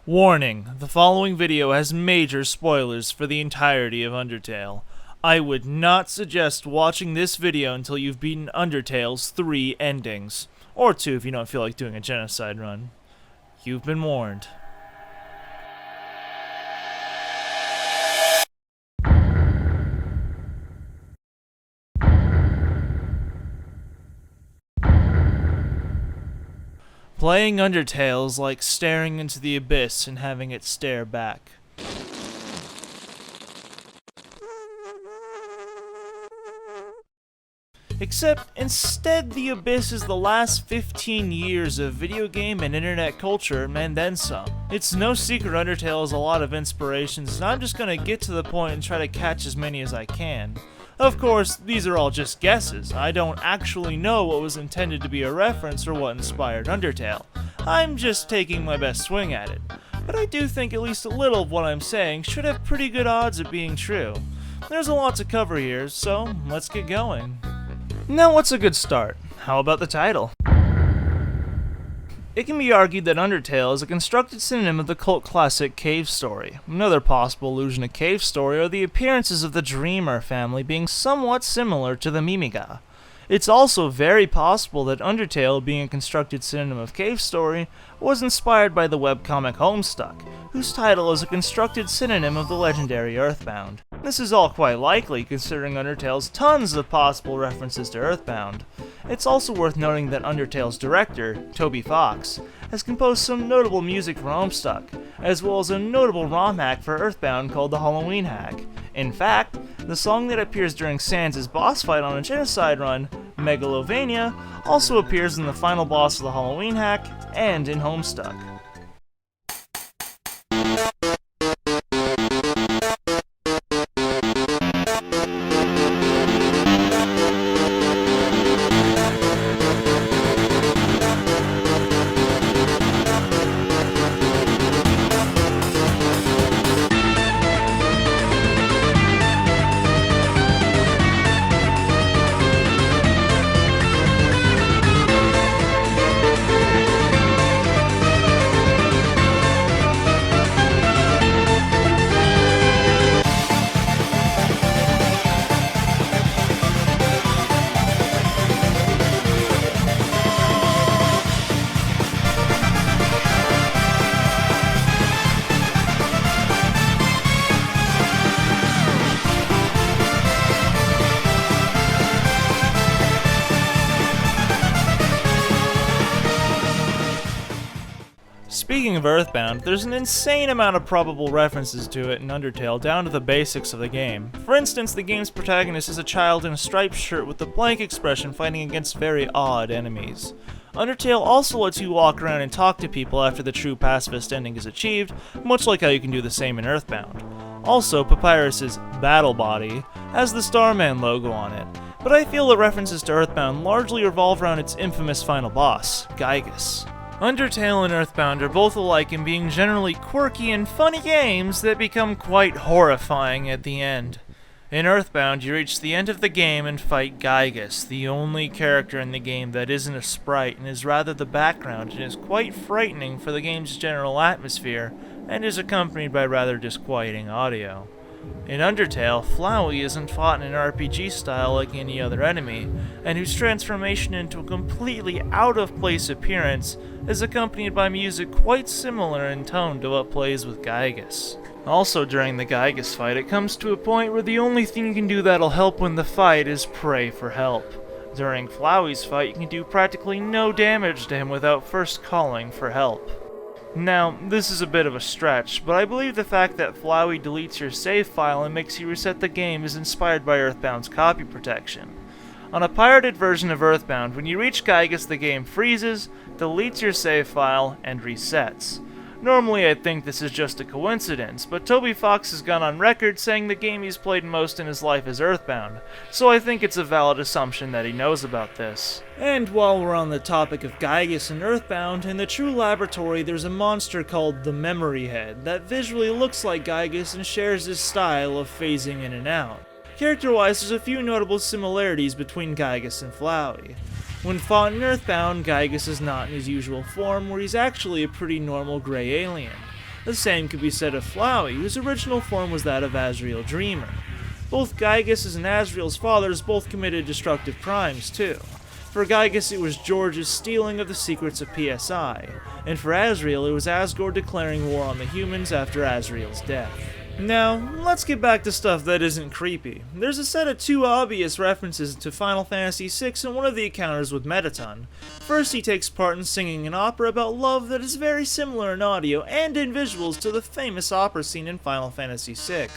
Warning, the following video has major spoilers for the entirety of Undertale. I would not suggest watching this video until you've beaten Undertale's 3 endings. Or 2 if you don't feel like doing a genocide run. You've been warned. Playing Undertale is like staring into the abyss and having it stare back. Except, instead the abyss is the last 15 years of video game and internet culture, and then some. It's no secret Undertale has a lot of inspirations, and I'm just gonna get to the point and try to catch as many as I can. Of course, these are all just guesses. I don't actually know what was intended to be a reference or what inspired Undertale. I'm just taking my best swing at it. But I do think at least a little of what I'm saying should have pretty good odds of being true. There's a lot to cover here, so let's get going. Now what's a good start? How about the title? It can be argued that Undertale is a constructed synonym of the cult classic Cave Story. Another possible allusion to Cave Story are the appearances of the DREEMURR family being somewhat similar to the Mimiga. It's also very possible that Undertale, being a constructed synonym of Cave Story, was inspired by the webcomic Homestuck, whose title is a constructed synonym of the legendary Earthbound. This is all quite likely, considering Undertale's tons of possible references to Earthbound. It's also worth noting that Undertale's director, Toby Fox, has composed some notable music for Homestuck, as well as a notable ROM hack for Earthbound called the Halloween hack. In fact, the song that appears during Sans' boss fight on a genocide run, Megalovania, also appears in the final boss of the Halloween hack and in Homestuck. Speaking of Earthbound, there's an insane amount of probable references to it in Undertale down to the basics of the game. For instance, the game's protagonist is a child in a striped shirt with a blank expression fighting against very odd enemies. Undertale also lets you walk around and talk to people after the true pacifist ending is achieved, much like how you can do the same in Earthbound. Also, Papyrus's battle body has the Starman logo on it, but I feel the references to Earthbound largely revolve around its infamous final boss, Giygas. Undertale and Earthbound are both alike in being generally quirky and funny games that become quite horrifying at the end. In Earthbound, you reach the end of the game and fight Giygas, the only character in the game that isn't a sprite and is rather the background, and is quite frightening for the game's general atmosphere, and is accompanied by rather disquieting audio. In Undertale, Flowey isn't fought in an RPG style like any other enemy, and whose transformation into a completely out-of-place appearance is accompanied by music quite similar in tone to what plays with Giygas. Also during the Giygas fight, it comes to a point where the only thing you can do that'll help win the fight is pray for help. During Flowey's fight, you can do practically no damage to him without first calling for help. Now, this is a bit of a stretch, but I believe the fact that Flowey deletes your save file and makes you reset the game is inspired by Earthbound's copy protection. On a pirated version of Earthbound, when you reach Giygas, the game freezes, deletes your save file, and resets. Normally I'd think this is just a coincidence, but Toby Fox has gone on record saying the game he's played most in his life is Earthbound, so I think it's a valid assumption that he knows about this. And while we're on the topic of Giygas and Earthbound, in the True Laboratory there's a monster called the Memory Head that visually looks like Giygas and shares his style of phasing in and out. Character-wise, there's a few notable similarities between Giygas and Flowey. When fought in Earthbound, Giygas is not in his usual form, where he's actually a pretty normal gray alien. The same could be said of Flowey, whose original form was that of ASRIEL DREEMURR. Both Giygas and ASRIEL's fathers both committed destructive crimes, too. For Giygas, it was George's stealing of the secrets of PSI, and for ASRIEL, it was Asgore declaring war on the humans after ASRIEL's death. Now, let's get back to stuff that isn't creepy. There's a set of 2 obvious references to Final Fantasy VI in one of the encounters with Mettaton. First, he takes part in singing an opera about love that is very similar in audio and in visuals to the famous opera scene in Final Fantasy VI.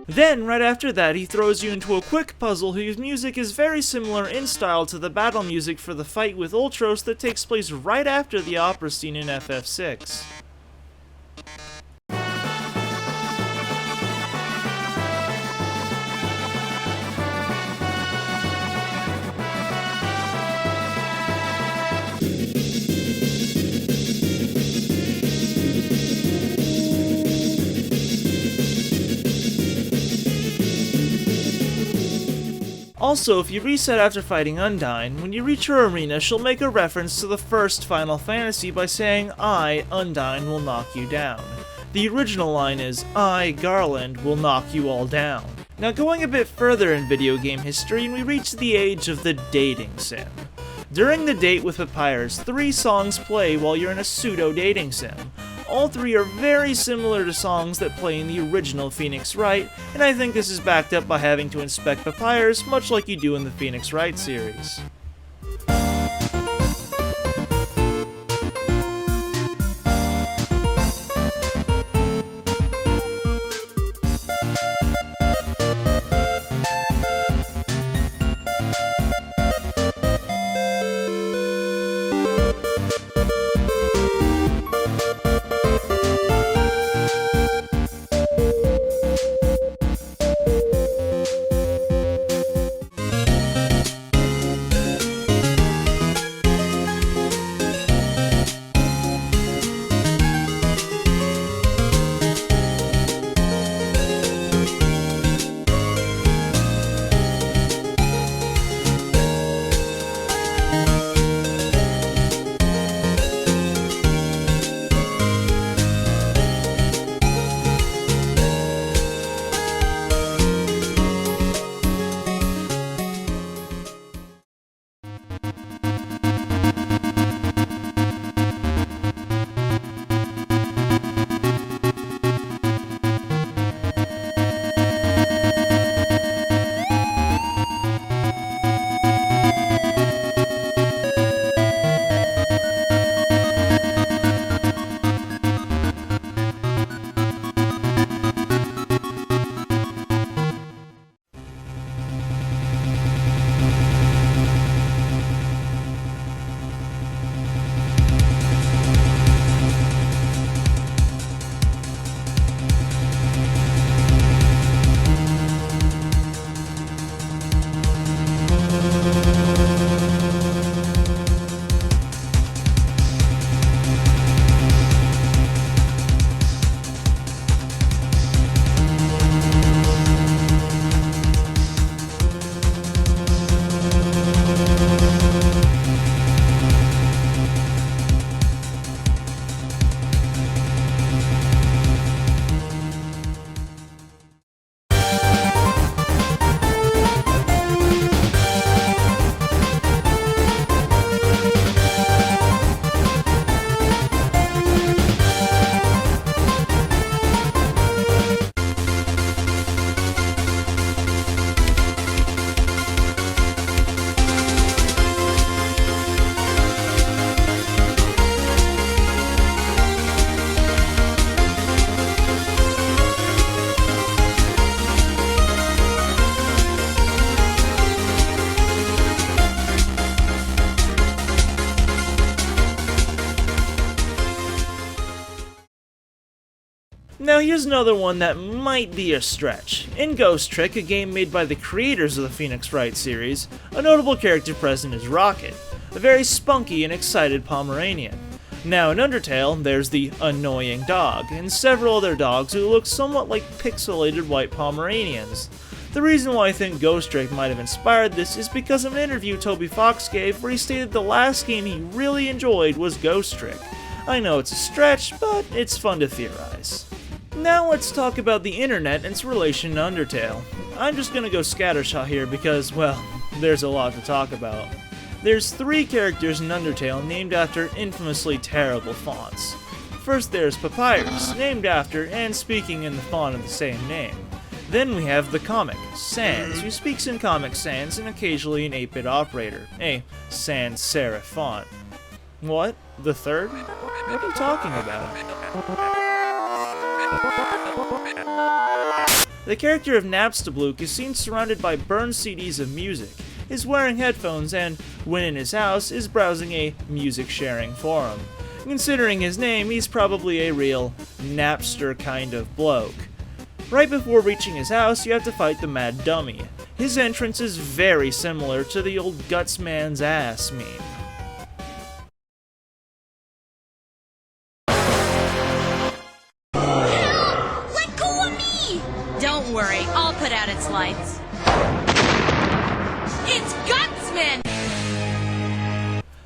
Then, right after that, he throws you into a quick puzzle whose music is very similar in style to the battle music for the fight with Ultros that takes place right after the opera scene in FF6. Also, if you reset after fighting Undyne, when you reach her arena, she'll make a reference to the first Final Fantasy by saying, "I, Undyne, will knock you down." The original line is, "I, Garland, will knock you all down." Now going a bit further in video game history, and we reach the age of the dating sim. During the date with Papyrus, 3 songs play while you're in a pseudo-dating sim. All 3 are very similar to songs that play in the original Phoenix Wright, and I think this is backed up by having to inspect Papyrus much like you do in the Phoenix Wright series. Now here's another one that might be a stretch. In Ghost Trick, a game made by the creators of the Phoenix Wright series, a notable character present is Rocket, a very spunky and excited Pomeranian. Now in Undertale, there's the annoying dog, and several other dogs who look somewhat like pixelated white Pomeranians. The reason why I think Ghost Trick might have inspired this is because of an interview Toby Fox gave where he stated the last game he really enjoyed was Ghost Trick. I know it's a stretch, but it's fun to theorize. Now let's talk about the internet and its relation to Undertale. I'm just gonna go scattershot here because, well, there's a lot to talk about. There's 3 characters in Undertale named after infamously terrible fonts. First there's Papyrus, named after and speaking in the font of the same name. Then we have the comic, Sans, who speaks in Comic Sans and occasionally an 8-bit operator, a sans serif font. What? The third? What are you talking about? The character of Napstablook is seen surrounded by burned CDs of music, is wearing headphones, and, when in his house, is browsing a music-sharing forum. Considering his name, he's probably a real Napster kind of bloke. Right before reaching his house, you have to fight the Mad Dummy. His entrance is very similar to the old Guts Man's Ass meme. Don't worry, I'll put out its lights. It's Gutsman!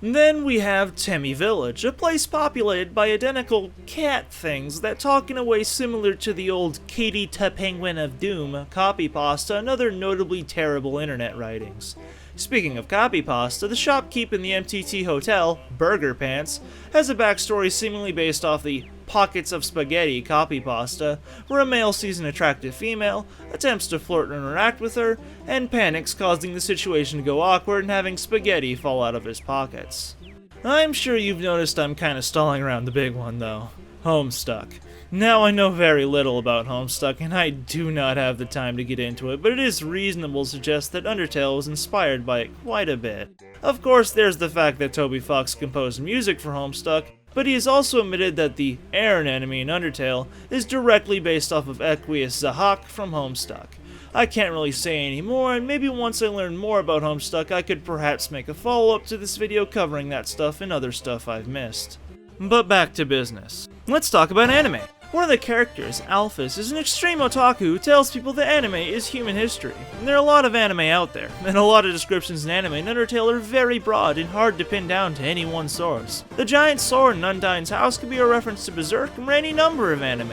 Then we have Temmie Village, a place populated by identical cat things that talk in a way similar to the old Katie Ta Penguin of Doom, copypasta, and other notably terrible internet writings. Speaking of copypasta, the shopkeep in the MTT Hotel, Burger Pants, has a backstory seemingly based off the Pockets of Spaghetti copypasta, where a male sees an attractive female, attempts to flirt and interact with her, and panics, causing the situation to go awkward and having spaghetti fall out of his pockets. I'm sure you've noticed I'm kinda stalling around the big one though. Homestuck. Now I know very little about Homestuck, and I do not have the time to get into it, but it is reasonable to suggest that Undertale was inspired by it quite a bit. Of course, there's the fact that Toby Fox composed music for Homestuck, but he has also admitted that the Aaron enemy in Undertale is directly based off of Equius Zahak from Homestuck. I can't really say any more, and maybe once I learn more about Homestuck I could perhaps make a follow-up to this video covering that stuff and other stuff I've missed. But back to business. Let's talk about anime. One of the characters, Alphys, is an extreme otaku who tells people that anime is human history. There are a lot of anime out there, and a lot of descriptions in anime and Undertale are very broad and hard to pin down to any one source. The giant sword in Undyne's house could be a reference to Berserk and any number of anime,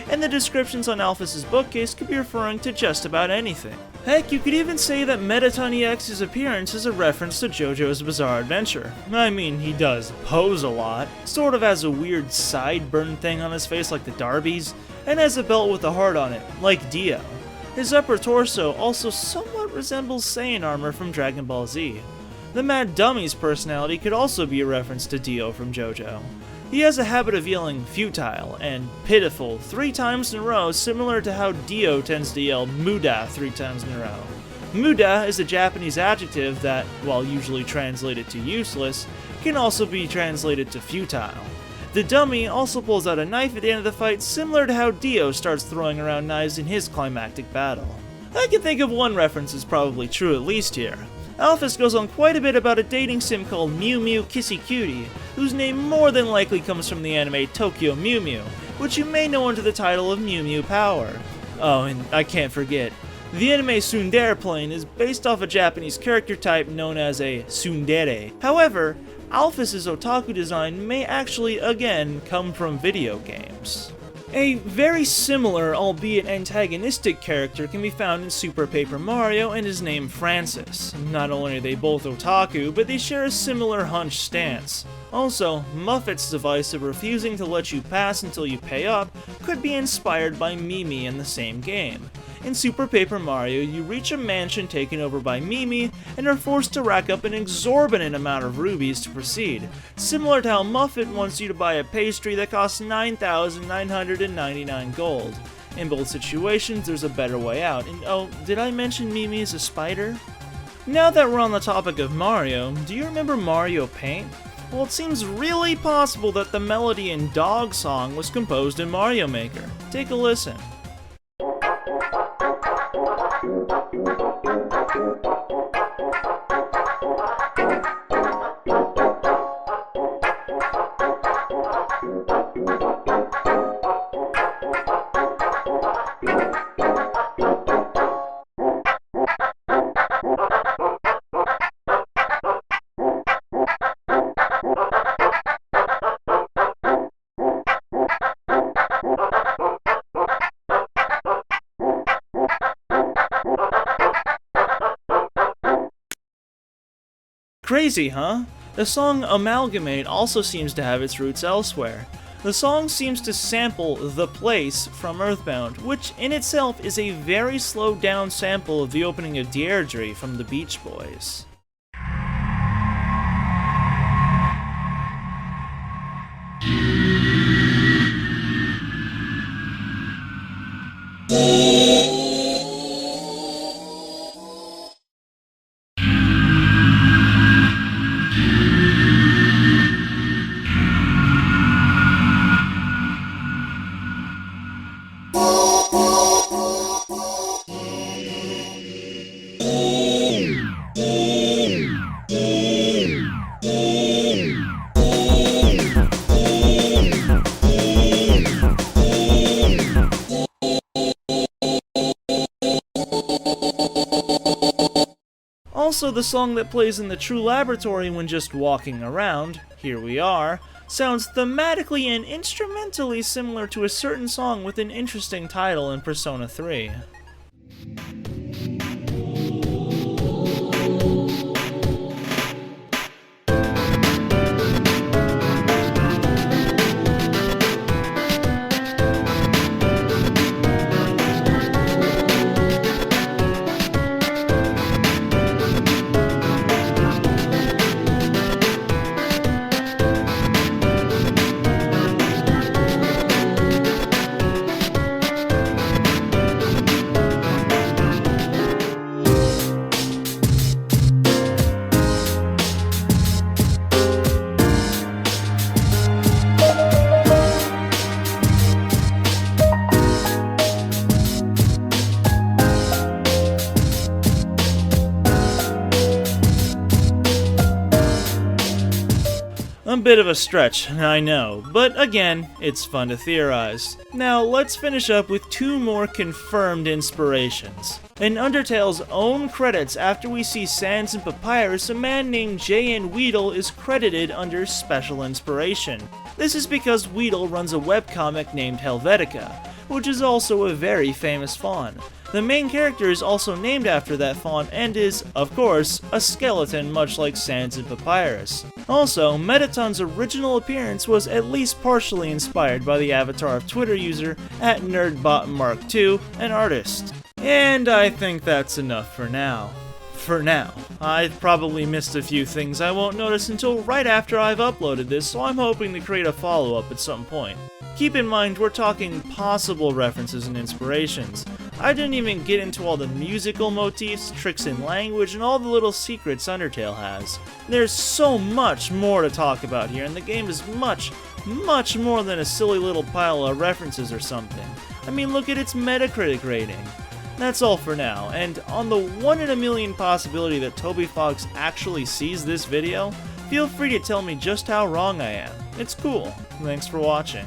and the descriptions on Alphys' bookcase could be referring to just about anything. Heck, you could even say that Metatron EX's appearance is a reference to JoJo's Bizarre Adventure. I mean, he does pose a lot, sort of has a weird sideburn thing on his face like the Darbies, and has a belt with a heart on it, like Dio. His upper torso also somewhat resembles Saiyan armor from Dragon Ball Z. The Mad Dummy's personality could also be a reference to Dio from JoJo. He has a habit of yelling futile and pitiful 3 times in a row, similar to how Dio tends to yell muda 3 times in a row. Muda is a Japanese adjective that, while usually translated to useless, can also be translated to futile. The dummy also pulls out a knife at the end of the fight, similar to how Dio starts throwing around knives in his climactic battle. I can think of one reference is probably true at least here. Alphys goes on quite a bit about a dating sim called Mew Mew Kissy Cutie, whose name more than likely comes from the anime Tokyo Mew Mew, which you may know under the title of Mew Mew Power. Oh, and I can't forget, the anime Tsundere plane is based off a Japanese character type known as a tsundere. However, Alphys' otaku design may actually, again, come from video games. A very similar, albeit antagonistic character can be found in Super Paper Mario and is named Francis. Not only are they both otaku, but they share a similar hunch stance. Also, Muffet's device of refusing to let you pass until you pay up could be inspired by Mimi in the same game. In Super Paper Mario, you reach a mansion taken over by Mimi and are forced to rack up an exorbitant amount of rubies to proceed, similar to how Muffet wants you to buy a pastry that costs 9,999 gold. In both situations, there's a better way out, and oh, did I mention Mimi is a spider? Now that we're on the topic of Mario, do you remember Mario Paint? Well, it seems really possible that the melody in Dogsong was composed in Mario Maker. Take a listen. Crazy, huh? The song Amalgamate also seems to have its roots elsewhere. The song seems to sample The Place from Earthbound, which in itself is a very slowed down sample of the opening of Deirdre from the Beach Boys. Also, the song that plays in the True Laboratory when just walking around, Here We Are, sounds thematically and instrumentally similar to a certain song with an interesting title in Persona 3. A bit of a stretch, I know, but again, it's fun to theorize. Now, let's finish up with two more confirmed inspirations. In Undertale's own credits, after we see Sans and Papyrus, a man named J.N. Weedle is credited under Special Inspiration. This is because Weedle runs a webcomic named Helvetica, which is also a very famous fawn. The main character is also named after that fawn and is, of course, a skeleton much like Sans and Papyrus. Also, Mettaton's original appearance was at least partially inspired by the avatar of Twitter user @NerdBotMark2, an artist. And I think that's enough for now. For now. I've probably missed a few things I won't notice until right after I've uploaded this, so I'm hoping to create a follow-up at some point. Keep in mind, we're talking possible references and inspirations. I didn't even get into all the musical motifs, tricks in language, and all the little secrets Undertale has. There's so much more to talk about here, and the game is much more than a silly little pile of references or something. I mean, look at its Metacritic rating. That's all for now, and on the 1 in a million possibility that Toby Fox actually sees this video, feel free to tell me just how wrong I am. It's cool. Thanks for watching.